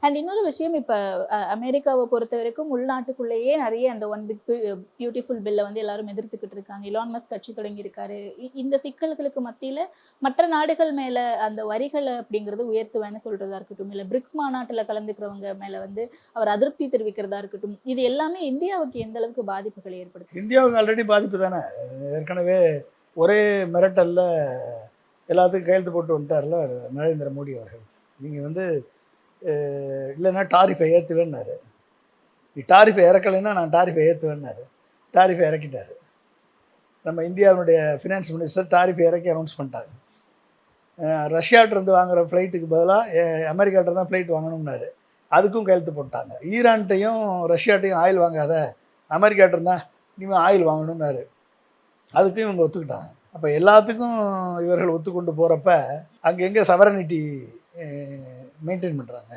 And இன்னொரு விஷயம் இப்ப அமெரிக்காவை பொறுத்த வரைக்கும் உள்நாட்டுக்குள்ளேயே நிறைய அந்த ஒன் பிக் பியூட்டிஃபுல் பில்லை வந்து எல்லாரும் எதிர்த்துக்கிட்டு இருக்காங்க. இலான் மஸ்க் கட்சி தொடங்கியிருக்காரு. இந்த சிக்கல்களுக்கு மத்தியில மற்ற நாடுகள் மேல அந்த வரிகளை அப்படிங்கிறது உயர்த்துவேன்னு சொல்றதா இருக்கட்டும், இல்ல பிரிக்ஸ் மாநாட்டுல கலந்துக்கிறவங்க மேல வந்து அவர் அதிருப்தி தெரிவிக்கிறதா இருக்கட்டும், இது எல்லாமே இந்தியாவுக்கு எந்த அளவுக்கு பாதிப்புகளை ஏற்படுத்தும்? இந்தியாவுக்கு ஆல்ரெடி பாதிப்பு தானே. ஏற்கனவே ஒரே மிரட்டல்ல எல்லாத்துக்கும் கையெழுத்து போட்டு வந்துட்டார்ல நரேந்திர மோடி அவர்கள். நீங்கள் வந்து இல்லைன்னா டாரிஃபை ஏற்றுவேன்னாரு. நீ டாரிஃபை இறக்கலைன்னா நான் டாரிஃபை ஏற்றுவேன்னாரு. டாரிஃபை இறக்கிட்டாரு. நம்ம இந்தியாவுடைய ஃபினான்ஸ் மினிஸ்டர் டாரிஃபை இறக்கி அனௌன்ஸ் பண்ணிட்டாங்க. ரஷ்யாட்டிருந்து வாங்குகிற ஃப்ளைட்டுக்கு பதிலாக அமெரிக்காட்ட தான் ஃப்ளைட் வாங்கணும்னாரு. அதுக்கும் கையெழுத்து போட்டாங்க. ஈரான்ட்டையும் ரஷ்யாட்டையும் ஆயில் வாங்காத, அமெரிக்காட்ட இருந்தால் இனிமேல் ஆயில் வாங்கணும்னாரு. அதுக்கும் இவங்க ஒத்துக்கிட்டாங்க. அப்போ எல்லாத்துக்கும் இவர்கள் ஒத்துக்கொண்டு போகிறப்ப அங்கே எங்கே சவரனிட்டி மெயின்டைன் பண்ணுறாங்க?